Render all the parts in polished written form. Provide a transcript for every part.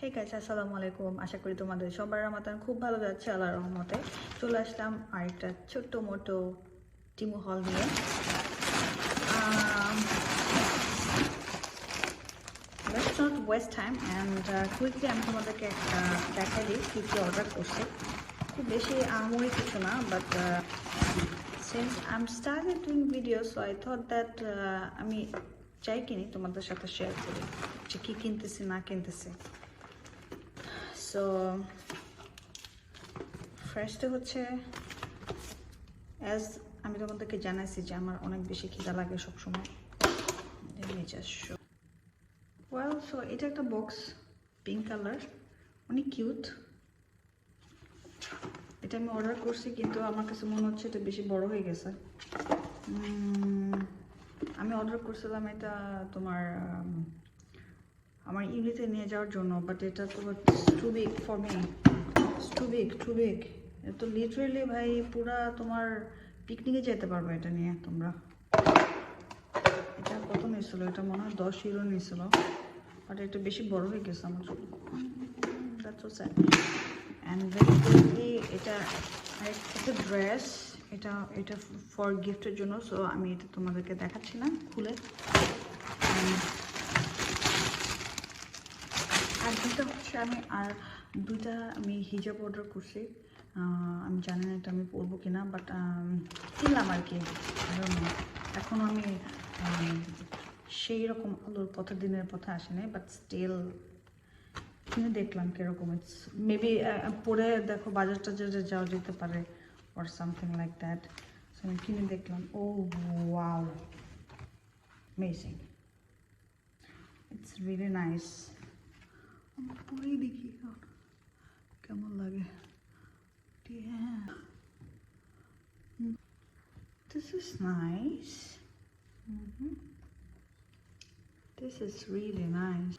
Hey guys, আসসালামু আলাইকুম। আশা করি তোমাদের সবার মতন খুব ভালো যাচ্ছে আল্লাহর রহমতে। চলে আসলাম আরেকটা ছোট্ট মোটো টিমু হল নিয়ে। Let's not waste time and quickly আমি তোমাদেরকে একটা দেখাই দিই কী কী অর্ডার করছি। খুব বেশি আমরি কিছু না, but since I am started doing video, so I thought that আমি চাই কিনি তোমাদের সাথে শেয়ার করি যে কী কিনতেছি না কিনতেছি। সো ফার্স্টে হচ্ছে, অ্যাজ আমি তোমাদেরকে জানাইছি যে আমার অনেক বেশি খিদা লাগে সবসময়। ওয়েল, সো এটা একটা বক্স, পিঙ্ক কালার, অনেক কিউট। এটা আমি অর্ডার করছি, কিন্তু আমার কাছে মনে হচ্ছে এটা বেশি বড় হয়ে গেছে। আমি অর্ডার করছিলাম এটা তোমার আমার ইউনিতে নিয়ে যাওয়ার জন্য, বাট এটা তো too big for me, too big. তো লিটারেলি ভাই পুরা তোমার পিকনিকে যেতে পারবে এটা নিয়ে তোমরা। এটা কত নিয়েছিল? এটা মনে হয় 10 ইউরো নিয়েছিল, বাট এটা বেশি বড় হয়ে গেছে আমার জন্য। That's so sad. And basically এটা একটা ড্রেস, এটা ফর গিফটের জন্য। সো আমি এটা তোমাদেরকে দেখাচ্ছি না খুলে। আর দুটা হচ্ছে দুইটা আমি হিজাব অর্ডার করছি। আমি জানি না এটা আমি পরবো কিনা, বাট কিনলাম আর কি। এখনও আমি সেই রকম আলোর পথে দিনের পথে আসেনি, বাট স্টিল কিনে দেখলাম কিরকম। ইটস মেবি পরে দেখো বাজার টাজারে যাওয়া যেতে পারে or something like that. So আমি কিনে দেখলাম। Oh wow, amazing, it's really nice. পরেই দেখি কেমন লাগে। This is nice. This is really nice.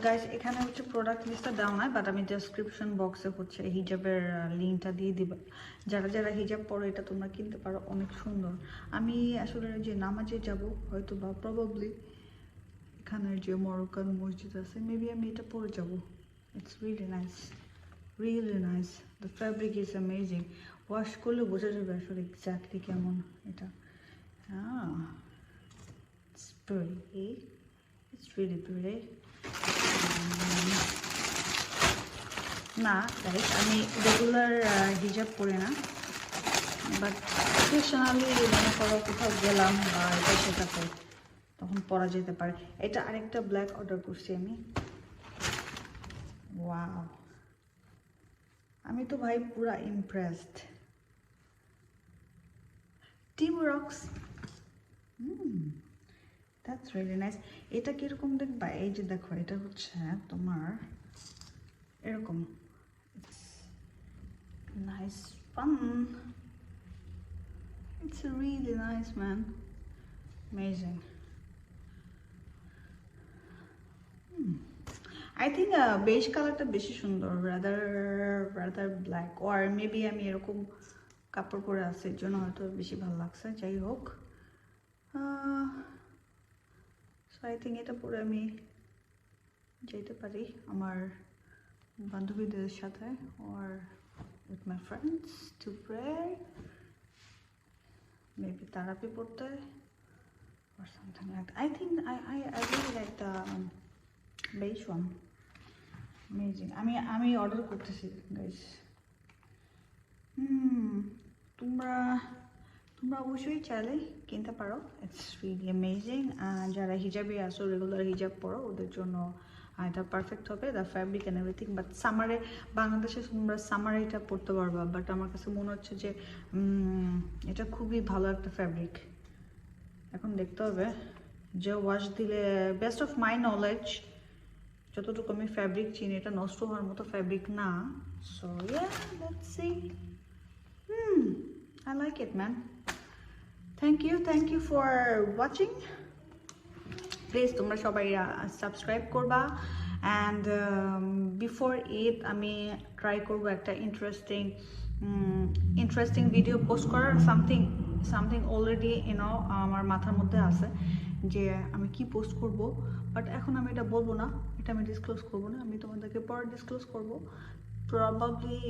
Guys, এখানে হচ্ছে প্রোডাক্ট লিস্টটা দেওয়া নাই, বাট আমি ডেসক্রিপশন বক্সে হচ্ছে হিজাবের লিঙ্কটা দিয়ে দিব। যারা যারা হিজাব পরো এটা তোমরা কিনতে পারো, অনেক সুন্দর। আমি আসলে যে নামাজে যাব হয়তো বা প্রবাবলি এখানের যে মরক্কান মসজিদ আছে, মেবি আমি এটা পরে যাব। It's really nice, really nice. The fabric is amazing. Wash করলে বোঝা যাবে আসলে এক্স্যাক্টলি কেমন এটা। It's pretty, it's really pretty. না গাইস, আমি রেগুলার হিজাব পরি না, বাট অকেশনালি মনে করো কোথাও গেলাম বা এটা সেটাতে তখন পরা যেতে পারে। এটা আরেকটা ব্ল্যাক অর্ডার করছি আমি। ওয়াও, আমি তো ভাই পুরা impressed. Team rocks, that's really nice. এটা কিরকম দেখবা? এই যে দেখো, এটা হচ্ছে তোমার এরকম। Nice fun, it's really nice man, amazing. I think base কালারটা বেশি সুন্দর, রাদার ব্ল্যাক, ওর মেবি আমি এরকম কাপড় পরে আছে এর জন্য হয়তো বেশি ভালো লাগছে। যাই হোক, সো আই থিঙ্ক এটা পরে আমি যেতে পারি আমার বান্ধবীদের সাথে or with my friends to pray, maybe therapy পড়তে or something like that. I think I really like the beige one. Amazing. আমি অর্ডার করতেছি গাইস। তোমরা অবশ্যই চাইলে কিনতে পারো। It's really amazing. যারা হিজাবে আসো, রেগুলার হিজাব পরো, ওদের জন্য এটা পারফেক্ট হবে, the fabric and everything. But সামারে, বাংলাদেশে তোমরা সামারে এটা পরতে পারবা, বাট আমার কাছে মনে হচ্ছে যে এটা খুবই ভালো একটা ফ্যাব্রিক। এখন দেখতে হবে যে ওয়াশ দিলে, বেস্ট অফ মাই নলেজ যতটুকু আমি ফ্যাব্রিক চিনি, এটা নষ্ট হওয়ার মতো ফ্যাব্রিক না। So yeah, let's see. I like it, man. Thank you for watching. Please তোমরা সবাই সাবস্ক্রাইব করবা, অ্যান্ড বিফোর ঈদ আমি ট্রাই করবো একটা ইন্টারেস্টিং ভিডিও পোস্ট করার। সামথিং অলরেডি আমার মাথার মধ্যে আছে। যে আমি কি পোস্ট করব, বাট এখন আমি এটা বলবো না, এটা আমি ডিসক্লোজ করবো না, আমি তোমাদেরকে পরে ডিসক্লোজ করবো প্রবাবলি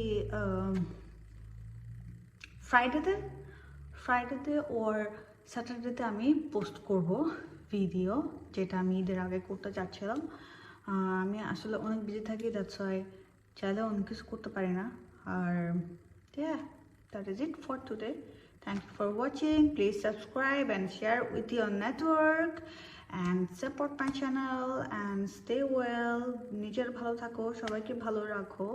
ফ্রাইডেতে ওর স্যাটারডেতে আমি পোস্ট করব ভিডিও, যেটা আমি ঈদের আগে করতে চাচ্ছিলাম। আমি আসলে অনেক বিজি থাকি, দ্যাটস ওয়াই চাইলেও অনেক কিছু করতে পারি না। আর yeah, that is it for today. Thank you for watching. Please subscribe and share with your network and support my channel and stay well. নিজের ভালো থাকো, সবাইকে ভালো রাখো।